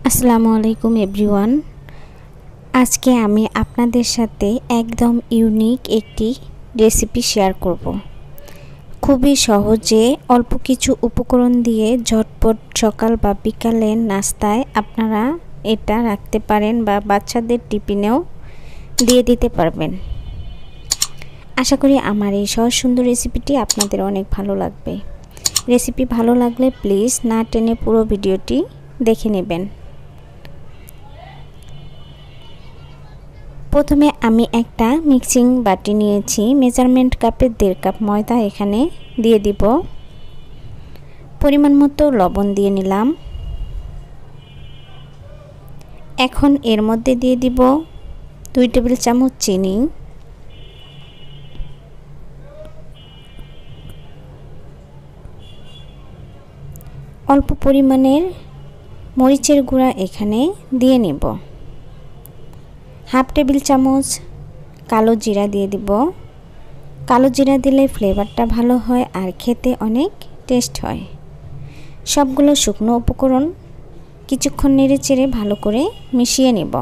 আসসালামু আলাইকুম এভরিওয়ান। আজকে আমি আপনাদের সাথে একদম ইউনিক একটি রেসিপি শেয়ার করব। খুবই সহজে অল্প কিছু উপকরণ দিয়ে ঝটপট সকাল বা বিকালের নাস্তায় আপনারা এটা রাখতে পারেন বা বাচ্চাদের টিফিনেও দিয়ে দিতে পারবেন। আশা করি আমার এই সহজ সুন্দর রেসিপিটি আপনাদের অনেক ভালো লাগবে। রেসিপি ভালো লাগলে প্লিজ না টেনে পুরো ভিডিওটি দেখে নেবেন। প্রথমে আমি একটা মিক্সিং বাটি নিয়েছি, মেজারমেন্ট কাপের 1.5 কাপ ময়দা এখানে দিয়ে দিব। পরিমাণ মতো লবণ দিয়ে নিলাম। এখন এর মধ্যে দিয়ে দিব 2 টেবিল চামচ চিনি, অল্প পরিমাণের মরিচের গুঁড়া এখানে দিয়ে নেব। হাফ টেবিল চামচ কালো জিরা দিয়ে দিব। কালো জিরা দিলে ফ্লেভারটা ভালো হয় আর খেতে অনেক টেস্ট হয়। সবগুলো শুকনো উপকরণ কিছুক্ষণ নেড়েচেড়ে ভালো করে মিশিয়ে নেব।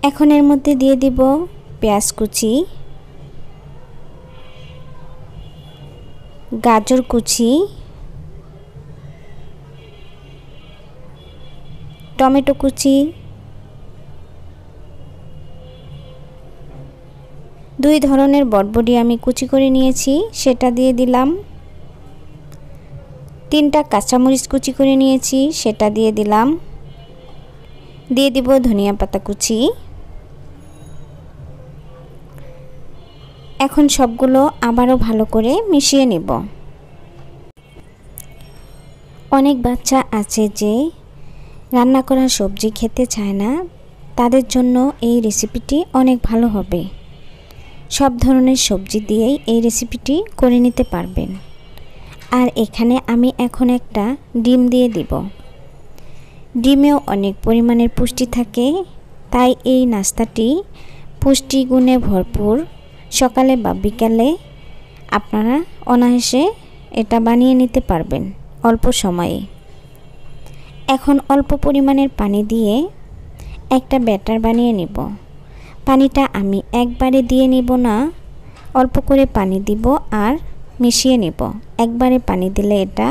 এখন এর মধ্যে দিয়ে দিব পেঁয়াজ কুচি, গাজর কুচি, টমেটো কুচি, 2 ধরনের বটবটি আমি কুচি করে নিয়েছি সেটা দিয়ে দিলাম। 3টা কাঁচামরিচ কুচি করে নিয়েছি সেটা দিয়ে দিলাম। দিয়ে দিব ধনিয়া পাতা কুচি। এখন সবগুলো আবারও ভালো করে মিশিয়ে নেব। অনেক বাচ্চা আছে যে রান্না করা সবজি খেতে চায় না, তাদের জন্য এই রেসিপিটি অনেক ভালো হবে। সব ধরনের সবজি দিয়েই এই রেসিপিটি করে নিতে পারবেন। আর এখানে আমি এখন একটা ডিম দিয়ে দিব। ডিমেও অনেক পরিমাণের পুষ্টি থাকে, তাই এই নাস্তাটি পুষ্টিগুণে ভরপুর। সকালে বা বিকালে আপনারা অনায়াসে এটা বানিয়ে নিতে পারবেন অল্প সময়ে। এখন অল্প পরিমাণের পানি দিয়ে একটা ব্যাটার বানিয়ে নেব। পানিটা আমি একবারে দিয়ে নেব না, অল্প করে পানি দিব আর মিশিয়ে নেব। একবারে পানি দিলে এটা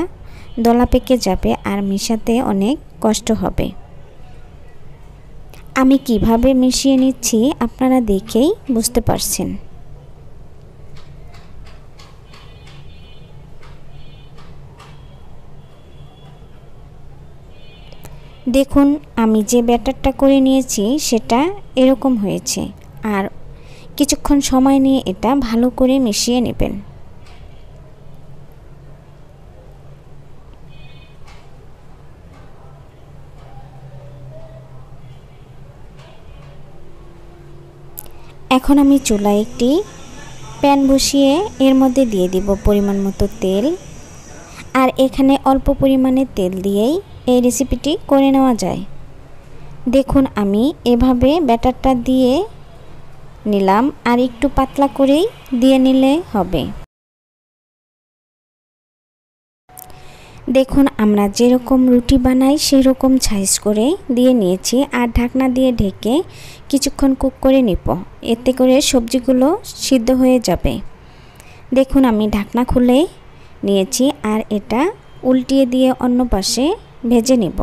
দলা পেকে যাবে আর মিশাতে অনেক কষ্ট হবে। আমি কিভাবে মিশিয়ে নিচ্ছি আপনারা দেখেই বুঝতে পারছেন। দেখুন আমি যে ব্যাটারটা করে নিয়েছি সেটা এরকম হয়েছে। আর কিছুক্ষণ সময় নিয়ে এটা ভালো করে মিশিয়ে নেবেন। এখন আমি চুলায় একটি প্যান বসিয়ে এর মধ্যে দিয়ে দিব পরিমাণ মতো তেল। আর এখানে অল্প পরিমাণে তেল দিয়েই এই রেসিপিটি করে নেওয়া যায়। দেখুন আমি এভাবে ব্যাটারটা দিয়ে নিলাম আর একটু পাতলা করেই দিয়ে নিলে হবে। দেখুন আমরা যেরকম রুটি বানাই সেরকম সাইজ করে দিয়ে নিয়েছি আর ঢাকনা দিয়ে ঢেকে কিছুক্ষণ কুক করে নিব। এতে করে সবজিগুলো সিদ্ধ হয়ে যাবে। দেখুন আমি ঢাকনা খুলে নিয়েছি আর এটা উল্টিয়ে দিয়ে অন্য পাশে ভেজে নিব।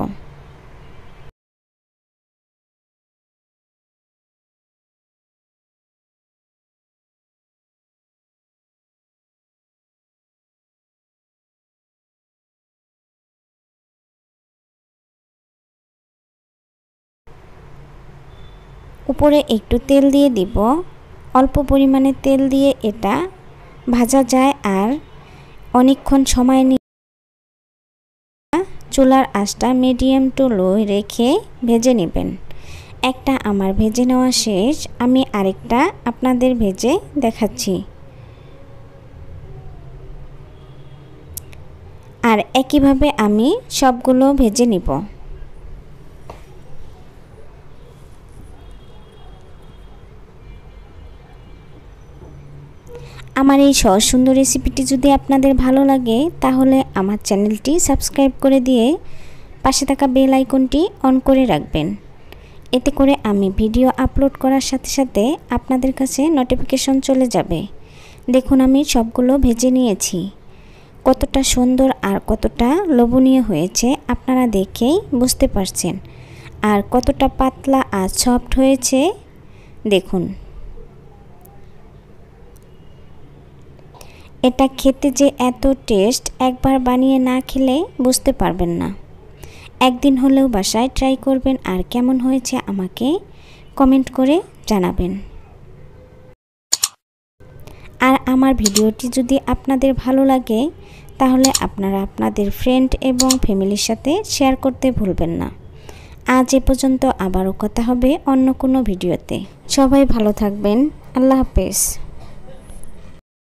উপরে একটু তেল দিয়ে দিব। অল্প পরিমাণে তেল দিয়ে এটা ভাজা যায় আর অনেকক্ষণ সময় নিয়ে চুলার আঁচটা মিডিয়াম টু লো রেখে ভেজে নেবেন। একটা আমার ভেজে নেওয়া শেষ, আমি আরেকটা আপনাদের ভেজে দেখাচ্ছি। আর একইভাবে আমি সবগুলো ভেজে নিব। আমার এই সহজ সুন্দর রেসিপিটি যদি আপনাদের ভালো লাগে তাহলে আমার চ্যানেলটি সাবস্ক্রাইব করে দিয়ে পাশে থাকা বেল আইকনটি অন করে রাখবেন। এতে করে আমি ভিডিও আপলোড করার সাথে সাথে আপনাদের কাছে নোটিফিকেশন চলে যাবে। দেখুন আমি সবগুলো ভেজে নিয়েছি। কতটা সুন্দর আর কতটা লোভনীয় হয়েছে আপনারা দেখেই বুঝতে পারছেন। আর কতটা পাতলা আর সফট হয়েছে দেখুন। এটা খেতে যে এত টেস্ট, একবার বানিয়ে না খেলে বুঝতে পারবেন না। একদিন হলেও বাসায় ট্রাই করবেন আর কেমন হয়েছে আমাকে কমেন্ট করে জানাবেন। আর আমার ভিডিওটি যদি আপনাদের ভালো লাগে তাহলে আপনারা আপনাদের ফ্রেন্ড এবং ফ্যামিলির সাথে শেয়ার করতে ভুলবেন না। আজ এ পর্যন্ত, আবারও কথা হবে অন্য কোনো ভিডিওতে। সবাই ভালো থাকবেন। আল্লাহ হাফেজ।